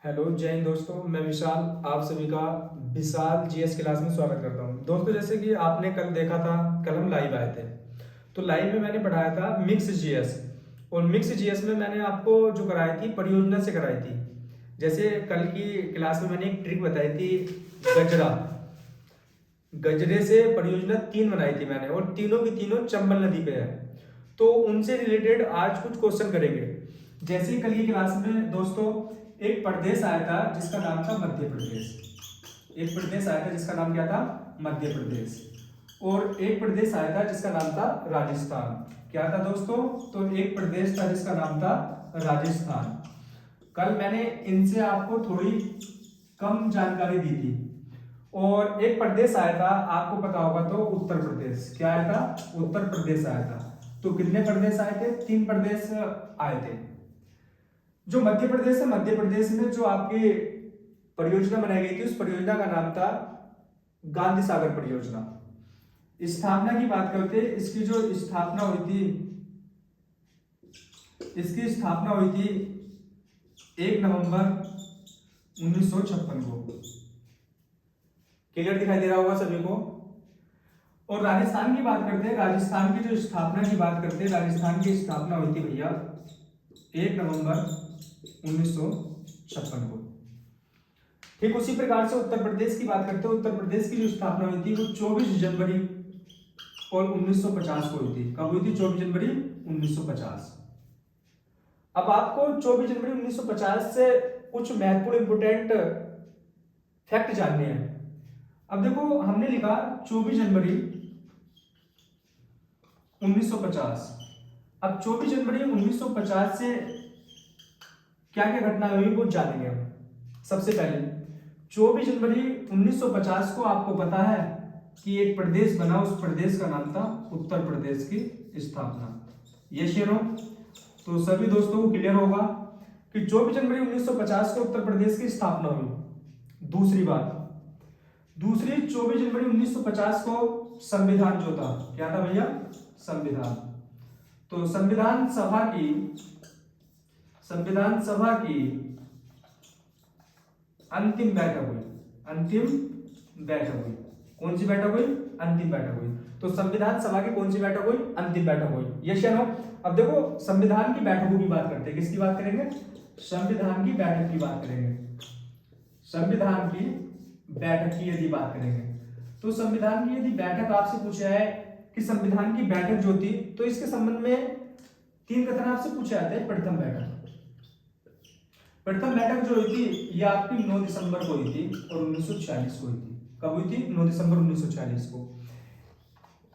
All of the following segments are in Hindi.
हेलो जय हिंद दोस्तों, मैं विशाल आप सभी का विशाल जीएस क्लास में स्वागत करता हूं। दोस्तों, जैसे कि आपने कल देखा था, कल हम लाइव आए थे। तो लाइव में मैंने पढ़ाया था मिक्स जीएस। और मिक्स जीएस में मैंने आपको जो कराई थी परियोजना से कराई थी। जैसे कल की क्लास में मैंने एक ट्रिक बताई थी, गजरा। गजरे से परियोजना 3 बनाई थी मैंने, और तीनों की तीनों चंबल नदी पे है। तो उनसे रिलेटेड आज कुछ क्वेश्चन करेंगे। जैसे ही कल की क्लास में दोस्तों एक प्रदेश आया था जिसका नाम था मध्य प्रदेश। एक प्रदेश आया था जिसका नाम क्या था? मध्य प्रदेश। और एक प्रदेश आया था जिसका नाम था राजस्थान। क्या था दोस्तों? तो एक प्रदेश था जिसका नाम था राजस्थान। कल मैंने इनसे आपको थोड़ी कम जानकारी दी थी। और एक प्रदेश आया था, आपको पता होगा तो उत्तर प्रदेश। क्या आया था? उत्तर प्रदेश आया था। तो कितने प्रदेश आए थे? 3 प्रदेश आए थे। जो मध्य प्रदेश है, मध्य प्रदेश में जो आपकी परियोजना बनाई गई थी उस परियोजना का नाम था गांधी सागर परियोजना। स्थापना की बात करते, इसकी जो स्थापना हुई थी, इसकी स्थापना हुई थी 1 नवंबर 1956 को। क्लियर दिखाई दे रहा होगा सभी को। और राजस्थान की बात करते हैं, राजस्थान की जो स्थापना की बात करते हैं, राजस्थान की स्थापना हुई थी भैया 1 नवंबर 1956 को। ठीक उसी प्रकार से उत्तर प्रदेश की बात करते हैं, उत्तर प्रदेश की जो स्थापना हुई थी वो 24 जनवरी और 1950 को हुई थी। कब हुई थी? 24 जनवरी 1950। अब आपको 24 जनवरी 1950 से कुछ महत्वपूर्ण इंपोर्टेंट फैक्ट जानने हैं। अब देखो, हमने लिखा 24 जनवरी 1950। अब 24 जनवरी 1950 से क्या क्या घटना हुई वो जानेंगे हम। सबसे पहले 24 जनवरी 1950 को आपको पता है कि एक प्रदेश बना, उस प्रदेश का नाम था उत्तर प्रदेश की स्थापना। ये शेरों तो सभी दोस्तों को क्लियर होगा कि 24 जनवरी 1950 को उत्तर प्रदेश की स्थापना हुई। दूसरी बात, 24 जनवरी 1950 को संविधान जो था, क्या था भैया? संविधान। तो संविधान सभा की अंतिम बैठक हुई। अंतिम बैठक हुई। कौन सी बैठक हुई? अंतिम बैठक हुई। तो संविधान सभा की कौन सी बैठक हुई? अंतिम बैठक हुई। ये शनो, अब देखो संविधान की बैठकों की बात करते हैं। किसकी बात करेंगे? संविधान की बैठक की बात करेंगे। संविधान की बैठक की यदि बात करेंगे तो संविधान की यदि बैठक आपसे पूछा है कि संविधान की बैठक जो थी, तो इसके संबंध में 3 कथन आपसे पूछे जाते हैं। प्रथम बैठक जो हुई थी ये आपकी 9 दिसंबर को हुई थी और 1946 को हुई थी। कब हुई थी? 9 दिसंबर 1946 को।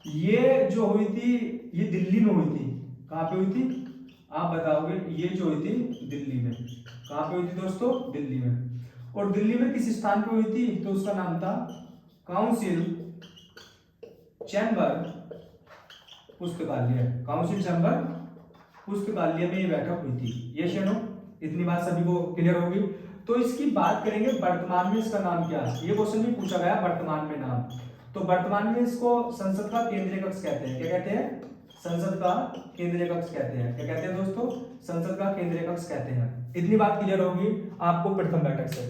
ये जो हुई थी ये दिल्ली में हुई थी। कहां पे हुई थी? आप बताओगे। ये जो हुई थी दिल्ली में। कहां पे हुई थी दोस्तों? दिल्ली में। और दिल्ली में किस स्थान पे हुई थी? तो उसका नाम था काउंसिल चैम्बर पुस्तकालय। काउंसिल चैम्बर पुस्तकालय में ये बैठक हुई थी। ये शनो, इतनी बात सभी को क्लियर होगी। तो इसकी बात करेंगे वर्तमान में इसका नाम क्या है। ये क्वेश्चन भी पूछा गया वर्तमान में नाम। तो वर्तमान में इसको संसद का केंद्रीय कक्ष कहते हैं। क्या कहते हैं? संसद का केंद्रीय कक्ष कहते हैं। क्या कहते हैं दोस्तों? संसद का केंद्रीय कक्ष कहते हैं। इतनी बात क्लियर होगी आपको प्रथम बैठक से।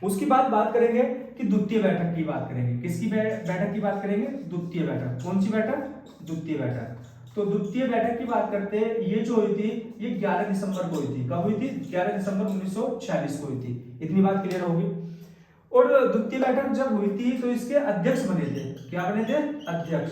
उसकी बात करेंगे कि द्वितीय बैठक की बात करेंगे। किसकी बैठक की बात करेंगे? द्वितीय बैठक। कौन सी बैठक? द्वितीय बैठक। तो द्वितीय बैठक की बात करते हैं, ये जो हुई थी ये 11 दिसंबर को हुई थी। कब हुई थी? 11 दिसंबर 1946 को हुई थी। इतनी बात क्लियर होगी। और द्वितीय बैठक जब हुई थी तो इसके अध्यक्ष बने थे। क्या बने थे? अध्यक्ष।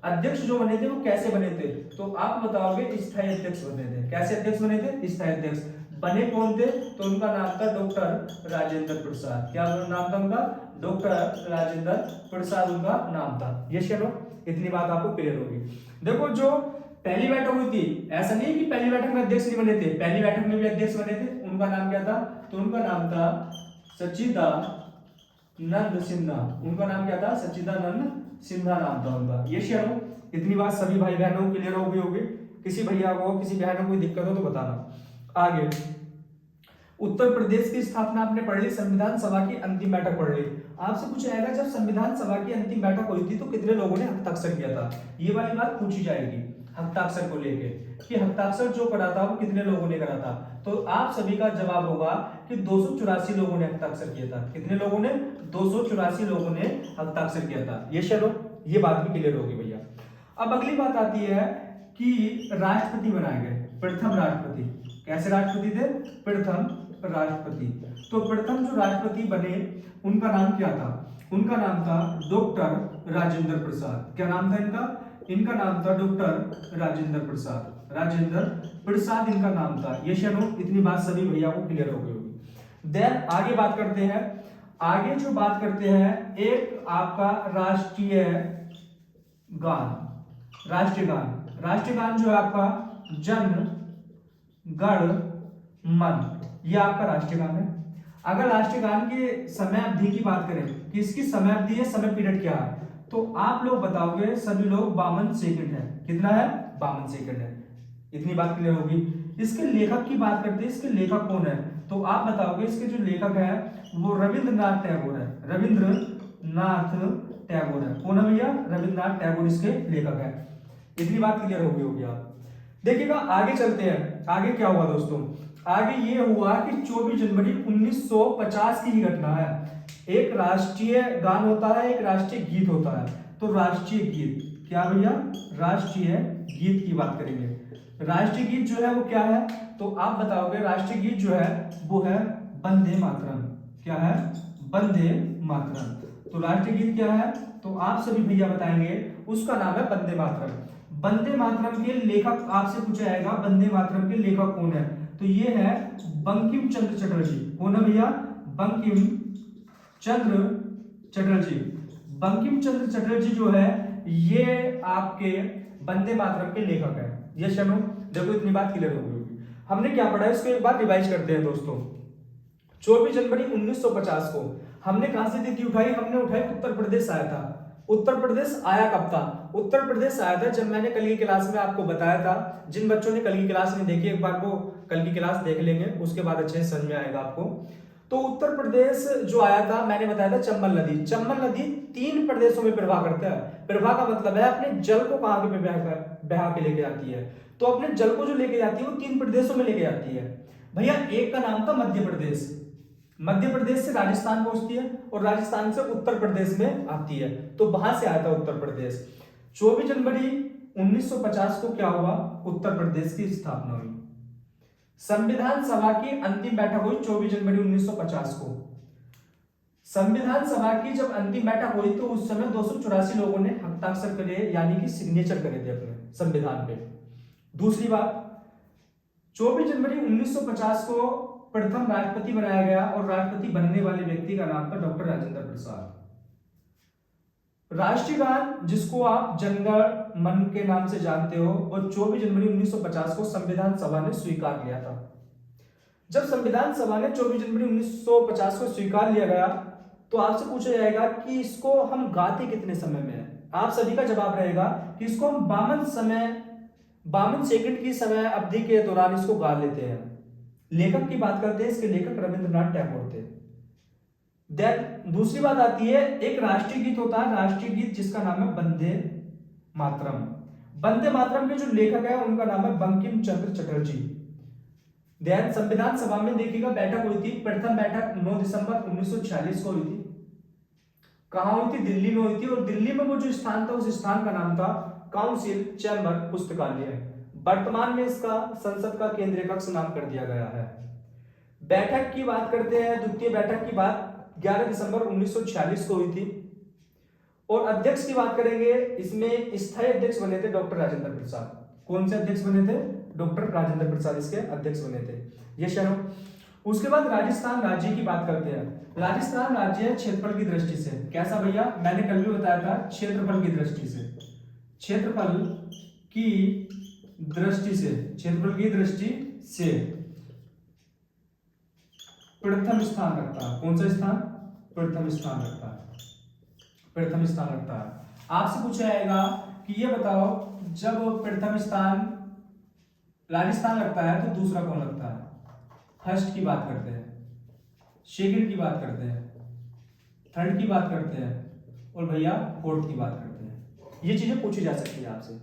अध्यक्ष जो बने थे वो कैसे बने थे? तो आप बताओगे स्थायी अध्यक्ष बने थे। कैसे अध्यक्ष बने थे? स्थायी अध्यक्ष। बने कौन थे? तो उनका नाम था डॉक्टर राजेंद्र प्रसाद। क्या नाम था उनका? डॉक्टर राजेंद्र प्रसाद उनका नाम था। ये चलो, इतनी बात आपको क्लियर होगी। देखो, जो पहली बैठक हुई थी, ऐसा नहीं कि पहली बैठक में अध्यक्ष नहीं बने थे, पहली बैठक में भी अध्यक्ष बने थे। उनका नाम क्या था? तो उनका नाम था सच्चिदानंद सिन्हा। उनका नाम क्या था? सच्चिदानंद सिन्हा नाम था उनका। ये शेयर हो, इतनी बात सभी भाई बहनों को क्लियर हो गई होगी। किसी भैया को, किसी बहन को कोई दिक्कत हो तो बताना। आगे, उत्तर प्रदेश की स्थापना आपने पढ़ ली, संविधान सभा की अंतिम बैठक पढ़ ली। आपसे पूछा जाएगा जब संविधान सभा की अंतिम बैठक हुई थी तो कितने लोगों ने हस्ताक्षर किया था? ये वाली बात पूछी जाएगी। हस्ताक्षर को लेके कि हस्ताक्षर जो करा था वो कितने लोगों ने करा था। तो आप सभी का जवाब होगा कि 284 लोगों ने हस्ताक्षर किया था। कितने लोगों ने? 284 लोगों ने हस्ताक्षर किया था। ये चलो ये बात भी क्लियर होगी भैया। अब अगली बात आती है कि राष्ट्रपति बनाए गए, प्रथम राष्ट्रपति। कैसे राष्ट्रपति थे? प्रथम राष्ट्रपति। तो प्रथम जो राष्ट्रपति बने उनका नाम क्या था? उनका नाम था डॉक्टर राजेंद्र प्रसाद। क्या नाम था इनका? इनका नाम था डॉक्टर राजेंद्र प्रसाद। राजेंद्र प्रसाद इनका नाम था। ये शनो इतनी बात सभी भैया को क्लियर हो गई होगी। देन आगे बात करते हैं। आगे जो बात करते हैं, एक आपका राष्ट्रीय गान। राष्ट्रीय गान, राष्ट्रीय गान जो है आपका जन गण मन, ये आपका राष्ट्रीय गान है। अगर राष्ट्रीय गान के समय अवधि की बात करें कि इसकी समय अवधि है, समय पीरियड क्या है, तो आप लोग बताओगे सभी लोग 52 सेकंड है। कितना है? 52 सेकंड है। इतनी बात क्लियर होगी। इसके लेखक की बात करते हैं, इसके लेखक कौन है? तो आप बताओगे इसके जो लेखक है वो रविंद्रनाथ टैगोर है। रविंद्रनाथ टैगोर है। कौन है भैया? रविंद्रनाथ टैगोर इसके लेखक है। इतनी बात क्लियर हो गई होगी। आप देखिएगा आगे चलते हैं। आगे क्या हुआ दोस्तों? आगे ये हुआ कि 24 जनवरी 1950 की ही घटना है। एक राष्ट्रीय गान होता है, एक राष्ट्रीय गीत होता है। तो राष्ट्रीय गीत क्या भैया? राष्ट्रीय गीत की बात करेंगे। राष्ट्रीय गीत जो है वो क्या है? तो आप बताओगे राष्ट्रीय गीत जो है वो है वंदे मातरम। क्या है? वंदे मातरम। तो राष्ट्रीय गीत क्या है? तो आप सभी भैया बताएंगे उसका नाम है वंदे मातरम। वंदे मातरम के लेखक आपसे पूछा जाएगा, वंदे मातरम के लेखक कौन है? तो ये है बंकिम चंद्र चटर्जी। कौन है भैया? बंकिम चंद्र चटर्जी। बंकिम चंद्र चटर्जी जो है ये आपके वंदे मातरम के लेखक है। ये शनो देखो इतनी बात क्लियर हो गई होगी। हमने क्या पढ़ा है इसको एक बार रिवाइज करते हैं दोस्तों। 24 जनवरी 1950 को हमने कहां से तिथि उठाई? हमने उठाई उत्तर प्रदेश आया था। उत्तर प्रदेश आया कब था? उत्तर प्रदेश आया था जब मैंने कल की क्लास में आपको बताया था। जिन बच्चों ने कल की क्लास नहीं देखी एक बार वो कल की क्लास देख लेंगे, उसके बाद अच्छे से समझ में आएगा आपको। तो उत्तर प्रदेश जो आया था मैंने बताया था चंबल नदी। चंबल नदी 3 प्रदेशों में प्रवाह करता है। प्रवाह का मतलब है अपने जल को कहां पे बहा के लेके आती है। तो अपने जल को जो लेके जाती है वो 3 प्रदेशों में लेके जाती है भैया। एक का नाम था मध्य प्रदेश। मध्य प्रदेश से राजस्थान पहुंचती है और राजस्थान से उत्तर प्रदेश में आती है। तो वहां से आया था उत्तर प्रदेश। 24 जनवरी 1950 को क्या हुआ? उत्तर प्रदेश की स्थापना हुई। संविधान सभा की अंतिम बैठक हुई 24 जनवरी 1950 को। संविधान सभा की जब अंतिम बैठक हुई तो उस समय 284 लोगों ने हस्ताक्षर करे, यानी कि सिग्नेचर करे थे अपने संविधान पे। दूसरी बात, 24 जनवरी 1950 को प्रथम राष्ट्रपति बनाया गया और राष्ट्रपति बनने वाले व्यक्ति का नाम था डॉक्टर राजेंद्र प्रसाद। राष्ट्रीय गान जिसको आप जनगण मन के नाम से जानते हो और 24 जनवरी 1950 को संविधान सभा ने स्वीकार लिया था। जब संविधान सभा ने 24 जनवरी 1950 को स्वीकार लिया गया तो आपसे पूछा जाएगा कि इसको हम गाते कितने समय में है? आप सभी का जवाब रहेगा कि इसको हम 52 सेकंड की समय अवधि के दौरान इसको गा लेते हैं। लेखक की बात करते हैं, इसके लेखक रविंद्रनाथ टैगोर थे। देन दूसरी बात आती है, एक राष्ट्रीय गीत होता है, राष्ट्रीय गीत जिसका नाम है वंदे मातरम। वंदे मातरम के जो लेखक है उनका नाम है बंकिम चंद्र चटर्जी। देन संविधान सभा में देखिएगा बैठक हुई थी। प्रथम बैठक 9 दिसंबर 1946 को हुई थी। कहां हुई थी? दिल्ली में हुई थी। और दिल्ली में वो जो स्थान था उस स्थान का नाम था काउंसिल चैम्बर पुस्तकालय। वर्तमान में इसका संसद का केंद्रीय कक्ष नाम कर दिया गया है। बैठक की बात करते हैं, द्वितीय बैठक की बात 11 दिसंबर 1946 को हुई थी। और अध्यक्ष की बात करेंगे, इसमें स्थायी अध्यक्ष बने थे डॉक्टर राजेंद्र प्रसाद। कौन से अध्यक्ष बने थे? डॉक्टर राजेंद्र प्रसाद इसके अध्यक्ष बने थे। ये शर्म। उसके बाद राजस्थान राज्य की बात करते हैं। राजस्थान राज्य क्षेत्रफल की दृष्टि से कैसा भैया? मैंने कल भी बताया था, क्षेत्रफल की दृष्टि से, क्षेत्रफल की दृष्टि से, क्षेत्रफल की दृष्टि से प्रथम स्थान रखता है। कौन सा स्थान? प्रथम स्थान रखता है। प्रथम स्थान रखता है। आपसे पूछा जाएगा कि ये बताओ जब प्रथम स्थान राजस्थान लगता है तो दूसरा कौन लगता है? फर्स्ट की बात करते हैं, सेकंड की बात करते हैं, थर्ड की बात करते हैं और भैया फोर्थ की बात करते हैं। ये चीजें पूछी जा सकती है आपसे।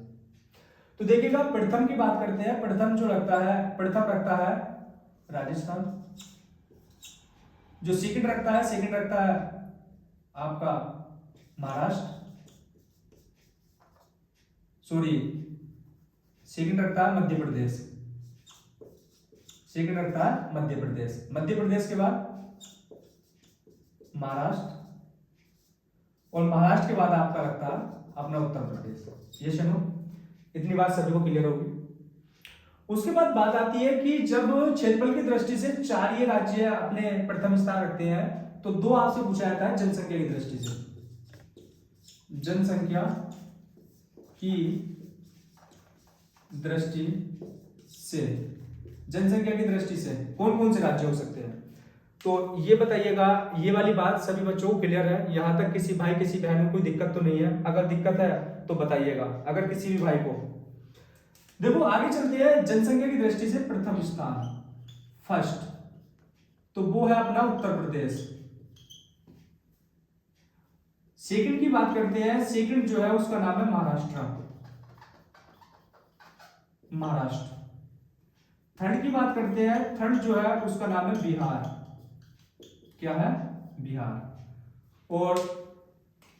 तो देखिएगा प्रथम की बात करते हैं, प्रथम जो रखता है, प्रथम रखता है राजस्थान। जो सेकंड रखता है, सेकंड रखता है आपका महाराष्ट्र, सॉरी सेकंड रखता है मध्य प्रदेश, सेकंड रखता है मध्य प्रदेश। मध्य प्रदेश के बाद महाराष्ट्र, और महाराष्ट्र के बाद आपका रखता है अपना उत्तर प्रदेश। ये सुनो, इतनी बात सभी को क्लियर होगी। उसके बाद बात आती है कि जब क्षेत्रफल की दृष्टि से 4 ये राज्य अपने प्रथम स्थान रखते हैं, तो 2 आपसे पूछा जाता है जनसंख्या की दृष्टि से। जनसंख्या की दृष्टि से, जनसंख्या की दृष्टि से कौन कौन से राज्य हो सकते हैं, तो ये बताइएगा। ये वाली बात सभी बच्चों को क्लियर है? यहां तक किसी भाई किसी बहन में कोई दिक्कत तो नहीं है? अगर दिक्कत है तो बताइएगा, अगर किसी भी भाई को। देखो आगे चलते हैं। जनसंख्या की दृष्टि से प्रथम स्थान, फर्स्ट, तो वो है अपना उत्तर प्रदेश। सेकंड की बात करते हैं, सेकंड जो है उसका नाम है महाराष्ट्र, महाराष्ट्र। थर्ड की बात करते हैं, थर्ड जो है उसका नाम है बिहार, क्या है? बिहार। और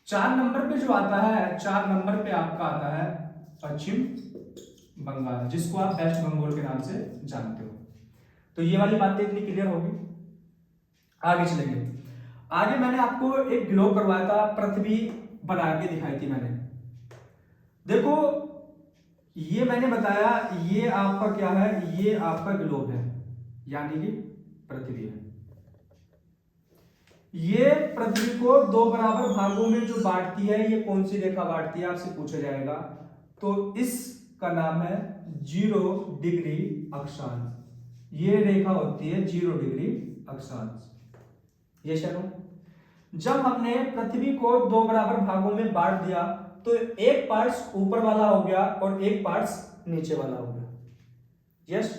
4 नंबर पे जो आता है, 4 नंबर पे आपका आता है पश्चिम बंगाल, जिसको आप वेस्ट बंगाल के नाम से जानते हो। तो ये वाली बातें इतनी क्लियर होगी। आगे चलेंगे। आगे मैंने आपको एक ग्लोब करवाया था, पृथ्वी बना के दिखाई थी मैंने। देखो ये मैंने बताया, ये आपका क्या है? ये आपका ग्लोब है, यानी कि पृथ्वी है। ये पृथ्वी को 2 बराबर भागों में जो बांटती है, ये कौन सी रेखा बांटती है आपसे पूछा जाएगा। तो इसका नाम है 0 डिग्री अक्षांश। ये रेखा होती है 0 डिग्री अक्षांश। ये चलो, जब हमने पृथ्वी को 2 बराबर भागों में बांट दिया, तो एक पार्ट्स ऊपर वाला हो गया और एक पार्ट्स नीचे वाला हो गया। यस।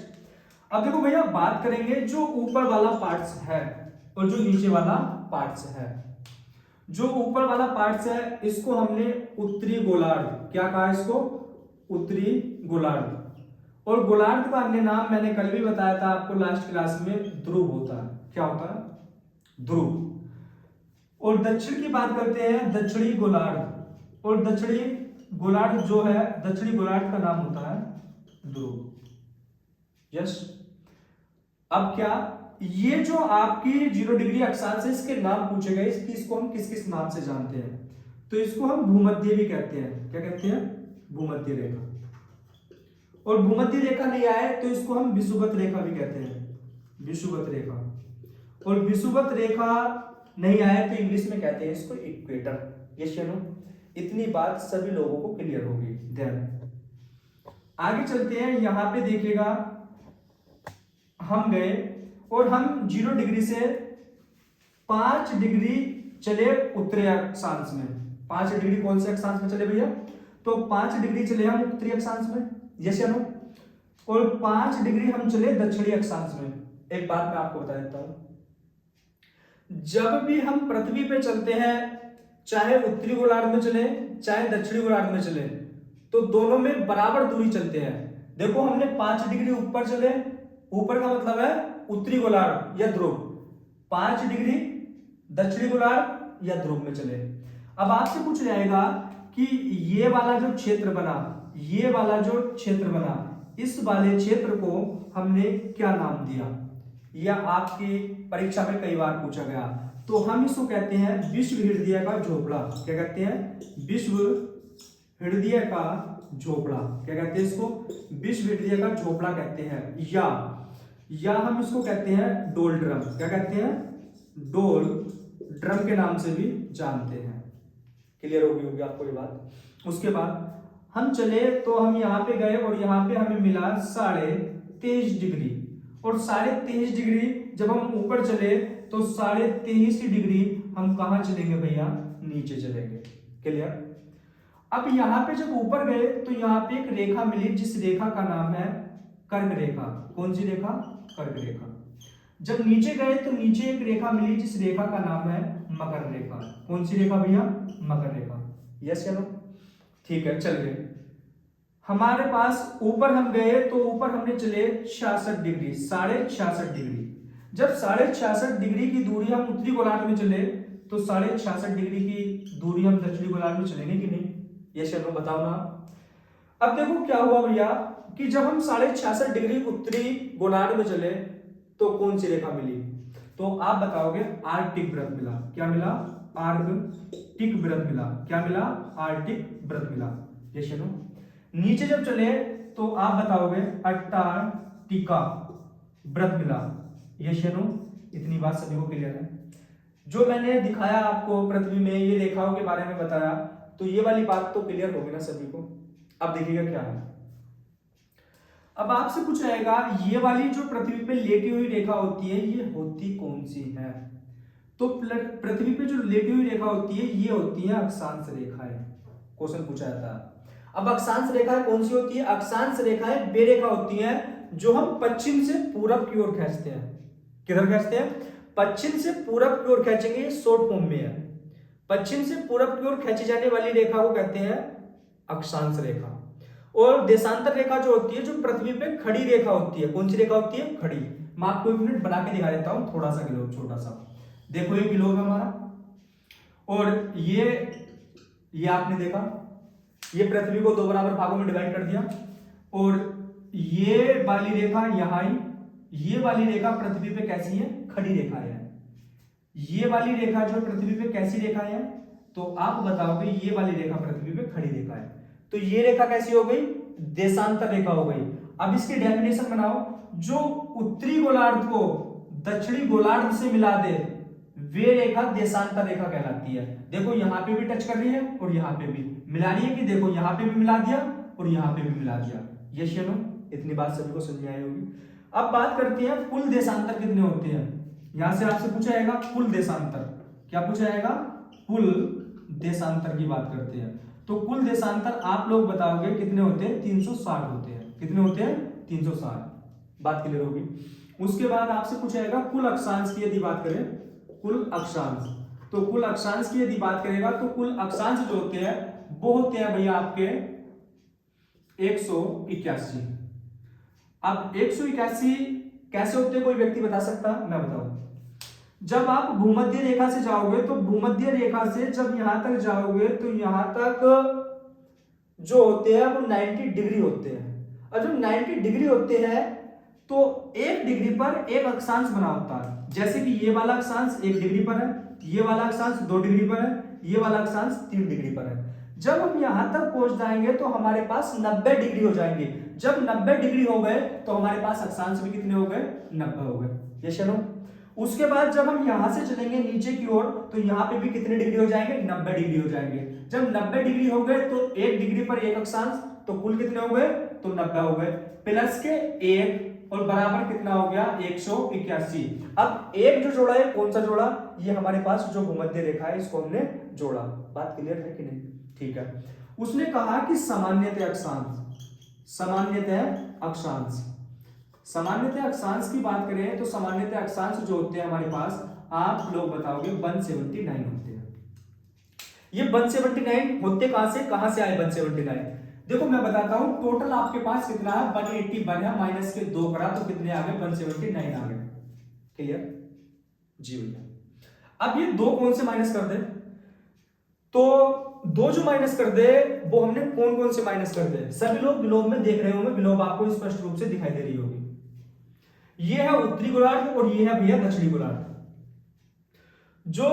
अब देखो भैया, बात करेंगे जो ऊपर वाला पार्ट्स है और जो नीचे वाला पार्ट्स है। जो ऊपर वाला पार्ट्स है, इसको हमने उत्तरी गोलार्ध, क्या कहा इसको? उत्तरी गोलार्ध। और गोलार्ध का अन्य नाम मैंने कल भी बताया था आपको लास्ट क्लास में, ध्रुव होता है। क्या होता है? ध्रुव। और दक्षिण की बात करते हैं, दक्षिणी गोलार्ध। और दक्षिणी गोलार्ध जो है, दक्षिणी गोलार्ध का नाम होता है ध्रुव। यस। अब क्या, ये जो आपकी 0 डिग्री अक्षांश है, इसके नाम पूछे गए, इसको हम किस किस नाम से जानते हैं? तो इसको हम भूमध्य भी कहते हैं। क्या कहते हैं? भूमध्य रेखा। और भूमध्य रेखा नहीं आए तो इसको हम विषुवत रेखा भी कहते हैं, विषुवत रेखा। और विषुवत रेखा नहीं आए तो इंग्लिश में कहते हैं इसको इक्वेटर। ये सुनो, इतनी बात सभी लोगों को क्लियर होगी। ध्यान, आगे चलते हैं। यहां पे देखिएगा, हम गए और हम 0 डिग्री से 5 डिग्री चले उत्तरी अक्षांश में। 5 डिग्री कौन से अक्षांश में चले भैया? तो 5 डिग्री चले हम उत्तरी अक्षांश में, यस या नो? और 5 डिग्री हम चले दक्षिणी अक्षांश में। एक बात मैं आपको बता देता हूं, जब भी हम पृथ्वी पे चलते हैं, चाहे उत्तरी गोलार्ध में चले चाहे दक्षिणी गोलार्ध में चले, तो दोनों में बराबर दूरी चलते हैं। देखो हमने 5 डिग्री ऊपर चले, ऊपर का मतलब है उत्तरी गोलार्ध या ध्रुव, 5 डिग्री दक्षिणी गोलार्ध या ध्रुव में चले। अब आपसे पूछ जाएगा कि ये वाला जो क्षेत्र बना, ये वाला जो क्षेत्र बना, इस वाले क्षेत्र को हमने क्या नाम दिया? या आपकी परीक्षा में कई बार पूछा गया। तो हम इसको कहते हैं विश्व हृदय का झोपड़ा। क्या कहते हैं? विश्व हृदय का झोपड़ा। क्या कहते हैं इसको? विश्व हृदय का झोपड़ा कहते हैं। या हम इसको कहते हैं डोल ड्रम। क्या कहते हैं? डोल ड्रम के नाम से भी जानते हैं। क्लियर होगी आपको ये बात। उसके बाद हम चले तो हम यहाँ पे गए और यहाँ पे हमें मिला 23.5 डिग्री। और 23.5 डिग्री जब हम ऊपर चले तो 23.5 डिग्री हम कहाँ चलेंगे भैया? नीचे चलेंगे। क्लियर? अब यहाँ पे जब ऊपर गए तो यहाँ पे एक रेखा मिली, जिस रेखा का नाम है कर्क रेखा। कौन सी रेखा? कर्क रेखा। जब नीचे गए तो नीचे एक रेखा मिली, जिस रेखा का नाम है मकर रेखा। कौन सी रेखा भैया? मकर रेखा। यस चलो ठीक है, चल गए। हमारे पास ऊपर हम गए तो ऊपर हमने चले 66 डिग्री, 66.5 डिग्री। जब 66.5 डिग्री की दूरी हम उत्तरी गोलार्ध में चले तो 66.5 डिग्री की दूरी हम दक्षिणी गोलार्ध में चलेंगे कि नहीं? ये चलो बताओ ना। अब देखो क्या हुआ भैया कि जब हम 66.5 डिग्री उत्तरी गोलार्ध में चले तो कौन सी रेखा मिली? तो आप बताओगे आर्कटिक वृत्त मिला। क्या मिला? आर्कटिक वृत्त मिला। क्या मिला? आर्कटिक वृत्त मिला। ये सुनो, नीचे जब चले तो आप बताओगे अंटार्कटिका वृत्त मिला। ये सुनो, इतनी बात सभी को क्लियर है? जो मैंने दिखाया आपको पृथ्वी में ये रेखाओं के बारे में बताया, तो ये वाली बात तो क्लियर होगी ना सभी को? अब देखिएगा क्या है। अब आपसे पूछा जाएगा ये वाली जो पृथ्वी पे लेटी हुई रेखा होती है ये होती कौन सी है? तो पृथ्वी पे जो लेटी हुई रेखा होती है ये होती है अक्षांश रेखाएं। क्वेश्चन पूछा जाता है। अब अक्षांश रेखाएं कौन सी होती है? अक्षांश रेखाएं वे रेखा होती हैं जो हम पश्चिम से पूरब की ओर खींचते हैं। किधर खींचते हैं? पश्चिम से पूरब की ओर खींचेंगे, शॉर्ट फॉर्म में है। पश्चिम से पूरब की ओर खींची जाने वाली रेखा को कहते हैं अक्षांश रेखा। और देशांतर रेखा जो होती है, जो पृथ्वी पे खड़ी रेखा होती है, कौन सी रेखा होती है? खड़ी। मैं आपको एक मिनट बना के दिखा देता हूं, थोड़ा सा ग्लोब, छोटा सा। देखो ये ग्लोब है हमारा, और ये आपने देखा, ये पृथ्वी को दो बराबर भागों में डिवाइड कर दिया, और ये वाली रेखा यहाँ आई। ये वाली रेखा पृथ्वी पे कैसी है? खड़ी रेखा है। ये वाली रेखा जो पृथ्वी पे कैसी रेखा है? तो आप बताओगे ये वाली रेखा पृथ्वी पे खड़ी रेखा है। तो ये रेखा कैसी हो गई? देशांतर रेखा हो गई। अब इसकी डेफिनेशन बनाओ। जो उत्तरी गोलार्ध को दक्षिणी गोलार्ध से मिला दे वे रेखा देशांतर रेखा कहलाती है। देखो यहां पे भी टच कर रही है और यहां पे भी मिला रही है, कि देखो यहां पे भी मिला दिया और यहां पे भी मिला दिया। ये सुनो, इतनी बात सभी को समझ में आई होगी। अब बात करते हैं कुल देशांतर कितने होते हैं। यहां से आपसे पूछा जाएगा कुल देशांतर। क्या पूछा जाएगा? कुल देशांतर की बात करते हैं। तो कुल देशांतर आप लोग बताओगे कितने होते हैं? 360 होते हैं। कितने होते हैं? 360। बात क्लियर होगी। उसके बाद आपसे पूछा जाएगा कुल अक्षांश की यदि बात करें, कुल अक्षांश, तो कुल अक्षांश की यदि बात करेगा तो कुल अक्षांश जो होते हैं वो होते हैं भैया आपके 181। अब 181 कैसे होते हैं कोई व्यक्ति बता सकता? मैं बताऊं। जब आप भूमध्य रेखा से जाओगे तो भूमध्य रेखा से जब यहां तक जाओगे तो यहां तक जो होते हैं वो 90 डिग्री होते हैं। और जब 90 डिग्री होते हैं तो 1 डिग्री पर एक अक्षांश बना होता है। जैसे कि ये वाला अक्षांश 1 डिग्री पर है, ये वाला अक्षांश 2 डिग्री पर है, ये वाला अक्षांश 3 डिग्री पर है। जब हम यहां तक पहुंच जाएंगे तो हमारे पास 90 डिग्री हो जाएंगे। जब 90 डिग्री हो गए तो हमारे पास अक्षांश भी कितने हो गए? 90 हो गए। ये चलो, उसके बाद जब हम यहां से चलेंगे नीचे की ओर तो यहां पे भी कितने डिग्री हो जाएंगे? 90 डिग्री हो जाएंगे। जब 90 डिग्री हो गए तो 1 डिग्री पर एक अक्षांश, तो कुल कितने हो गए? तो 90 हो गए। प्लस के 1 और बराबर कितना हो गया? 181। अब एक जो जोड़ा है कौन सा जोड़ा? ये हमारे पास जो भूमध्य रेखा है इसको हमने जोड़ा। बात क्लियर है कि नहीं? ठीक है। उसने कहा कि सामान्यतः अक्षांश, सामान्यतः अक्षांश, सामान्यतः अक्षांश की बात करें तो सामान्यतः अक्षांश जो होते हैं हमारे पास, आप लोग बताओगे 179 होते हैं। ये 179 होते कहां से आए 179? देखो मैं बताता हूं, टोटल आपके पास कितना है? 181 है, माइनस के 2 करा तो कितने आ गए? 179 आ गए। क्लियर जी भैया। अब ये 2 कौन से माइनस कर दे? तो 2 जो माइनस कर दे वो हमने कौन कौन से माइनस कर दे? सभी लोग ग्लोब में देख रहे होंगे, ग्लोब आपको स्पष्ट रूप से दिखाई दे रही होगी। ये है उत्तरी गोलार्ध और ये है भैया दक्षिणी गोलार्ध। जो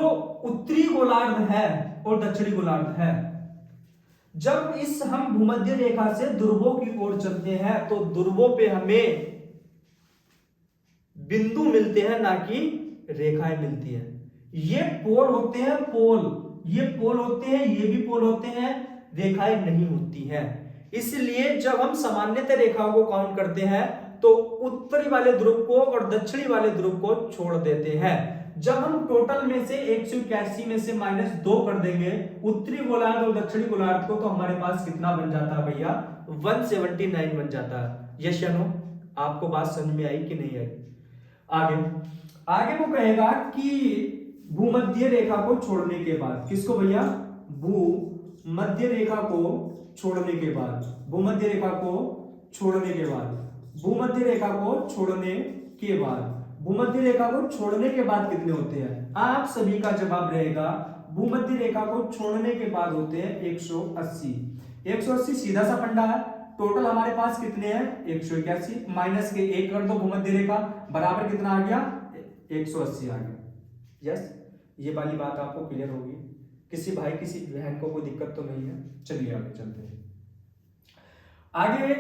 उत्तरी गोलार्ध है और दक्षिणी गोलार्ध है, जब इस हम भूमध्य रेखा से ध्रुवों की ओर चलते हैं तो ध्रुवों पे हमें बिंदु मिलते हैं, ना कि रेखाएं मिलती हैं। ये पोल होते हैं, पोल, ये पोल होते हैं, ये भी पोल होते हैं, रेखाएं नहीं होती हैं। इसलिए जब हम सामान्यतः रेखाओं को काउंट करते हैं तो उत्तरी वाले ध्रुव को और दक्षिणी वाले ध्रुव को छोड़ देते हैं। जब हम टोटल में से 181 में से -2 कर देंगे उत्तरी गोलार्ध और दक्षिणी गोलार्ध को, तो हमारे पास कितना बन जाता है भैया? 179 बन जाता है। यस या नो? आपको बात समझ में आई कि नहीं आई? आगे वो कहेगा कि भूमध्य रेखा को छोड़ने के बाद, किसको भैया? मध्य रेखा को छोड़ने के बाद, भूमध्य रेखा को छोड़ने के बाद, भूमध्य रेखा को छोड़ने के बाद, भूमध्य रेखा को छोड़ने के बाद कितने होते हैं? आप सभी का जवाब रहेगा भूमध्य रेखा को छोड़ने के बाद होते हैं 180। 180 सीधा सा फंडा है। टोटल हमारे पास कितने हैं? 181 माइनस के 1 कर दो भूमध्य रेखा, बराबर कितना आ गया? 180 आ गया। यस, ये वाली बात आपको क्लियर होगी। किसी भाई किसी बहन को कोई दिक्कत तो नहीं है। चलिए आगे चलते हैं। आगे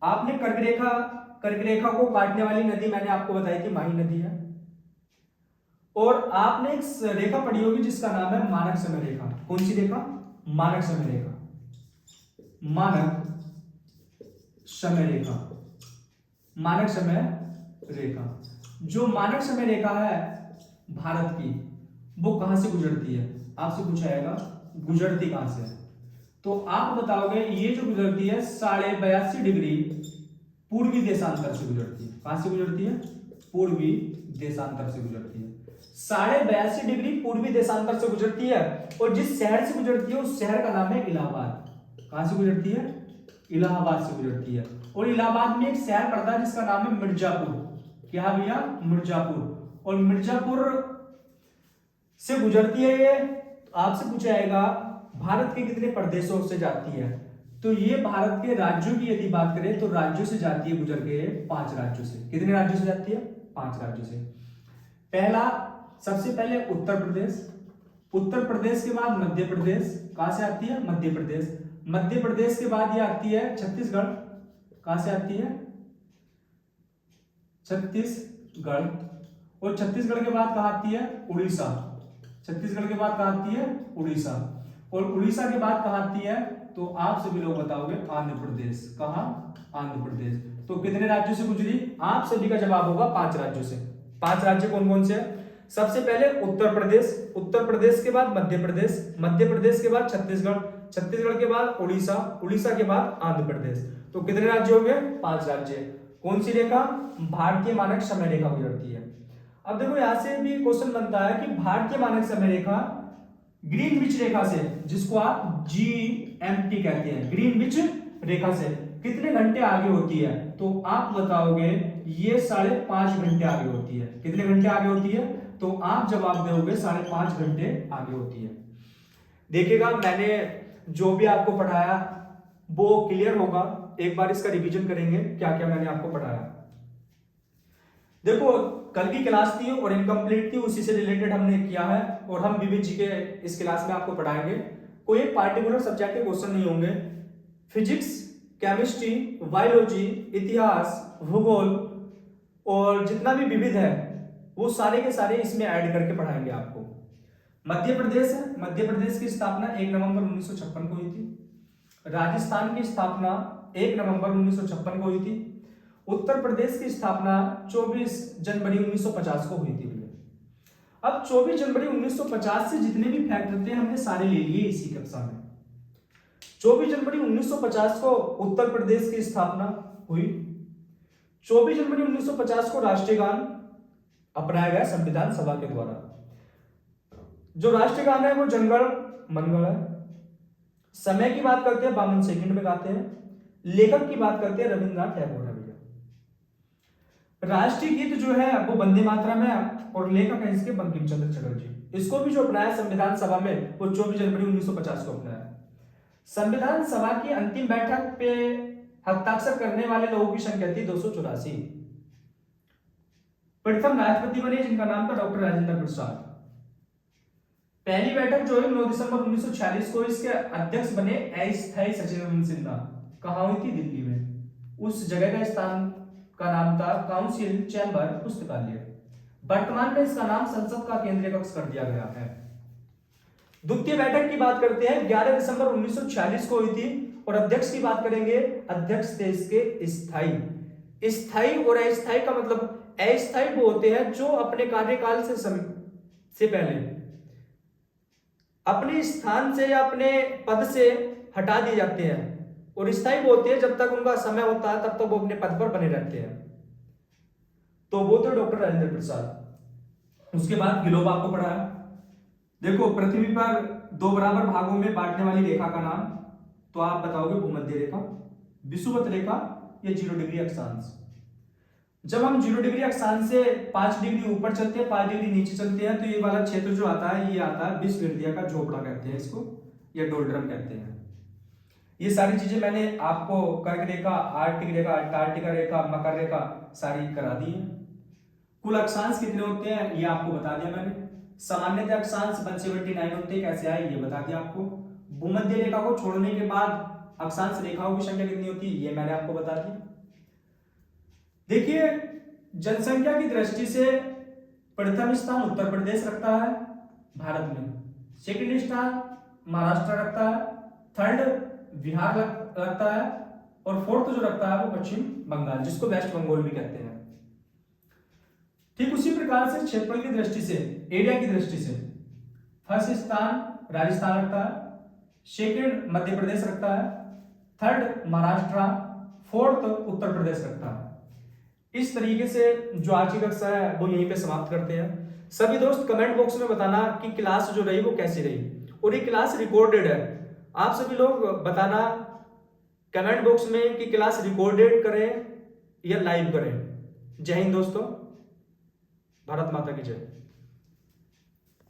आपने कर्क रेखा को काटने वाली नदी मैंने आपको बताई थी माही नदी है। और आपने एक रेखा पढ़ी होगी जिसका नाम है मानक समय रेखा। कौन सी रेखा? मानक समय रेखा। मानक समय रेखा, मानक समय रेखा। जो मानक समय रेखा है भारत की, वो कहां से गुजरती है? आपसे पूछा जाएगा गुजरती कहां से है? तो आप बताओगे ये जो गुजरती है 82.5 डिग्री पूर्वी देशांतर से गुजरती है। कहां से गुजरती है? पूर्वी देशांतर से गुजरती है। 82.5 डिग्री पूर्वी देशांतर से गुजरती है। और जिस शहर से गुजरती है उस शहर का नाम है इलाहाबाद। कहां से गुजरती है? इलाहाबाद से गुजरती है। और इलाहाबाद में एक शहर पड़ता है जिसका नाम है मिर्जापुर। क्या भैया? मिर्जापुर। और मिर्जापुर से गुजरती है ये। तो आपसे पूछा जाएगा भारत के कितने प्रदेशों से जाती है? तो ये भारत के राज्यों की यदि बात करें तो राज्यों से जाती है, गुजर के 5 राज्यों से। कितने राज्यों से जाती है? 5 राज्यों से। पहला, सबसे पहले उत्तर प्रदेश, उत्तर प्रदेश के बाद मध्य प्रदेश। कहां से आती है? मध्य प्रदेश। मध्य प्रदेश के बाद ये आती है छत्तीसगढ़। कहां से आती है? छत्तीसगढ़। और छत्तीसगढ़ के बाद कहां आती है? उड़ीसा। छत्तीसगढ़ के बाद कहां आती है? उड़ीसा। और उड़ीसा के बाद कहां आती है? तो आप सभी लोग बताओगे आंध्र प्रदेश। कहां? आंध्र प्रदेश। तो कितने राज्यों से गुजरी? आप सभी का जवाब होगा 5 राज्यों से। 5 राज्य कौन कौन से हैं? सबसे पहले उत्तर प्रदेश, उत्तर प्रदेश के बाद मध्य प्रदेश, मध्य प्रदेश के बाद छत्तीसगढ़, छत्तीसगढ़ के बाद उड़ीसा, उड़ीसा के बाद आंध्र प्रदेश। तो कितने राज्य हो गए? 5 राज्य। कौन सी रेखा? भारतीय मानक समय रेखा गुजरती है। अब देखो यहां से भी क्वेश्चन बनता है कि भारतीय मानक समय रेखा ग्रीनविच रेखा से, जिसको आप GMT कहते हैं, ग्रीनविच रेखा से कितने घंटे आगे होती है? तो आप बताओगे ये 5.5 घंटे आगे होती है। कितने घंटे आगे होती है? तो आप जवाब दोगे 5.5 घंटे आगे होती है। देखिएगा मैंने जो भी आपको पढ़ाया वो क्लियर होगा। एक बार इसका रिवीजन करेंगे क्या क्या मैंने आपको पढ़ाया। देखो कल की क्लास थी और इनकम्प्लीट थी, उसी से रिलेटेड हमने किया है। और हम विविध जी के इस क्लास में आपको पढ़ाएंगे। कोई एक पार्टिकुलर सब्जेक्ट के क्वेश्चन नहीं होंगे। फिजिक्स, केमिस्ट्री, बायोलॉजी, इतिहास, भूगोल और जितना भी विविध है वो सारे के सारे इसमें ऐड करके पढ़ाएंगे आपको। मध्य प्रदेश है, मध्य प्रदेश की स्थापना 1 नवंबर 1956 को हुई थी। राजस्थान की स्थापना 1 नवंबर 1956 को हुई थी। उत्तर प्रदेश की स्थापना 24 जनवरी 1950 को हुई थी। अब 24 जनवरी 1950 से जितने भी फैक्ट थे हमने सारे ले लिए इसी कक्षा में। 24 जनवरी 1950 को उत्तर प्रदेश की स्थापना हुई। 24 जनवरी 1950 को राष्ट्रीय गान अपनाया गया संविधान सभा के द्वारा। जो राष्ट्रीय गान है वो जनगण मनगण है। समय की बात करते हैं 52 सेकंड में गाते हैं। लेखक की बात करते हैं रविंद्रनाथ टैगोर है भैया। राष्ट्रीय गीत जो है वो वंदे मातरम है और लेखक है इसके बंकिम चंद्र चटर्जी। इसको भी जो अपनाया संविधान सभा में वो 24 जनवरी 1950 को अपनाया। संविधान सभा की अंतिम बैठक पे हस्ताक्षर करने वाले लोगों की संख्या थी 284। प्रथम राष्ट्रपति बने जिनका नाम था डॉक्टर राजेंद्र प्रसाद। पहली बैठक जो है 9 दिसंबर 1946 को इसके अध्यक्ष बने अस्थायी सचिदानंद सिन्हा। कहां हुई थी? दिल्ली में। उस जगह का स्थान का नाम था काउंसिल चैम्बर पुस्तकालय। वर्तमान में इसका नाम संसद का केंद्रीय कक्ष कर दिया गया है। द्वितीय बैठक की बात करते हैं 11 दिसंबर 1946 को हुई थी। और अध्यक्ष की बात करेंगे, अध्यक्ष थे इसके स्थायी। स्थायी और अस्थायी का मतलब, अस्थायी वो होते हैं जो अपने कार्यकाल से पहले अपने स्थान से या अपने पद से हटा दिए जाते हैं। और स्थायी वो होते हैं जब तक उनका समय होता है तब तक वो अपने पद पर बने रहते हैं। तो वो तो डॉक्टर राजेंद्र प्रसाद। उसके बाद गिलोबा आपको पढ़ाया। देखो पृथ्वी पर दो बराबर भागों में बांटने वाली रेखा का नाम, तो आप बताओगे भूमध्य रेखा, विषुवत रेखा या 0 डिग्री अक्षांश। जब हम 0 डिग्री अक्षांश से 5 डिग्री ऊपर चलते हैं, 5 डिग्री नीचे चलते हैं, तो ये वाला क्षेत्र जो आता है, ये आता है विषुवृत्तीय का झोपड़ा कहते हैं इसको, या डोल्ड्रम कहते हैं। ये सारी चीजें मैंने आपको कर्क रेखा, आर्कटिक रेखा, अंटार्कटिका रेखा, मकर रेखा सारी करा दी है। कुल अक्षांश कितने होते हैं ये आपको बता दिया मैंने। सामान्यतः अक्षांश 179 होते हैं, कैसे आए ये बता दिया आपको। भूमध्य रेखा को छोड़ने के बाद अक्षांश रेखाओं की संख्या कितनी होती है ये मैंने आपको बता दिया। देखिए, जनसंख्या की दृष्टि से प्रथम स्थान उत्तर प्रदेश रखता है भारत में, सेकंड स्थान महाराष्ट्र रखता है, थर्ड बिहार रखता है, और फोर्थ जो रखता है वो पश्चिम बंगाल, जिसको वेस्ट बंगाल भी कहते हैं। ठीक उसी प्रकार से क्षेत्रफल की दृष्टि से, एरिया की दृष्टि से फर्स्ट स्थान राजस्थान रखता है, सेकंड मध्य प्रदेश रखता है, थर्ड महाराष्ट्र, फोर्थ उत्तर प्रदेश रखता है। इस तरीके से जो आज की कक्षा है वो यहीं पे समाप्त करते हैं। सभी दोस्त कमेंट बॉक्स में बताना कि क्लास जो रही वो कैसी रही, और ये क्लास रिकॉर्डेड है। आप सभी लोग बताना कमेंट बॉक्स में कि क्लास रिकॉर्डेड करें या लाइव करें। जय हिंद दोस्तों, भारत माता की जय।